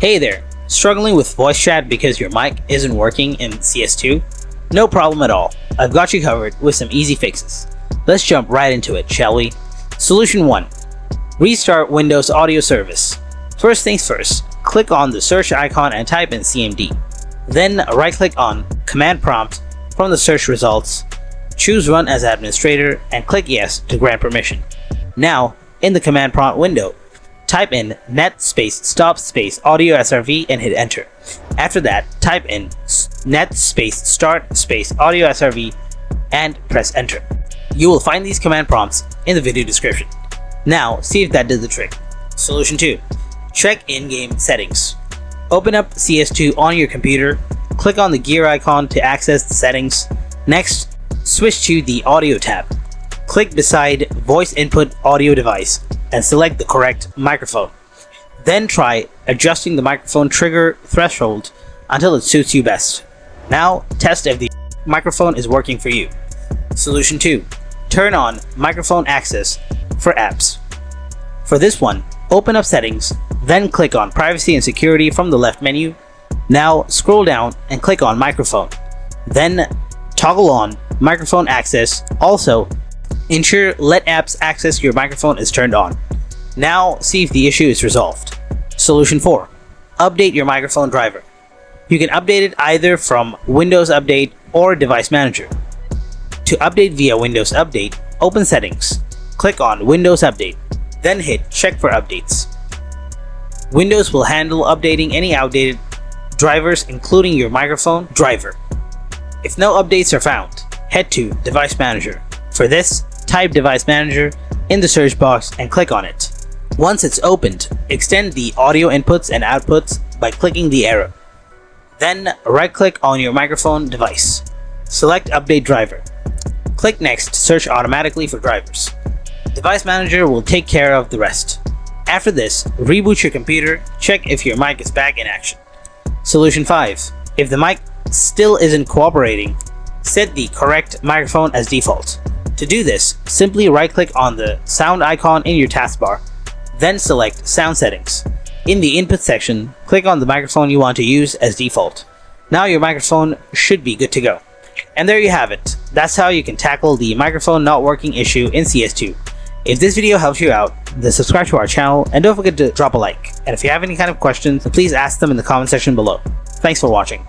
Hey there, struggling with voice chat because your mic isn't working in CS2? No problem at all. I've got you covered with some easy fixes. Let's jump right into it, shall we? Solution 1. Restart Windows Audio Service. First things first, click on the search icon and type in CMD. Then right-click on Command Prompt from the search results, choose Run as Administrator and click Yes to grant permission. Now, in the Command Prompt window, type in net space stop space audio SRV and hit enter. After that, type in net space start space audio SRV and press enter. You will find these command prompts in the video description. Now, see if that did the trick. Solution 2. Check in-game settings. Open up CS2 on your computer, click on the gear icon to access the settings. Next, switch to the audio tab. Click beside voice input audio device and select the correct microphone. Then try adjusting the microphone trigger threshold until it suits you best. Now test if the microphone is working for you. Solution 2. Turn on microphone access for apps. For this one, open up settings, then click on privacy and security from the left menu. Now scroll down and click on microphone. Then toggle on microphone access. Also, ensure Let Apps Access Your Microphone is turned on. Now see if the issue is resolved. Solution 4. Update your microphone driver. You can update it either from Windows Update or Device Manager. To update via Windows Update, open Settings, click on Windows Update, then hit Check for Updates. Windows will handle updating any outdated drivers including your microphone driver. If no updates are found, head to Device Manager. For this, type Device Manager in the search box and click on it. Once it's opened, extend the audio inputs and outputs by clicking the arrow. Then right-click on your microphone device. Select Update Driver. Click Next to search automatically for drivers. Device Manager will take care of the rest. After this, reboot your computer, check if your mic is back in action. Solution 5. If the mic still isn't cooperating, set the correct microphone as default. To do this, simply right-click on the sound icon in your taskbar, then select Sound Settings. In the input section, click on the microphone you want to use as default. Now your microphone should be good to go. And there you have it. That's how you can tackle the microphone not working issue in CS2. If this video helps you out, then subscribe to our channel and don't forget to drop a like. And if you have any kind of questions, please ask them in the comment section below. Thanks for watching.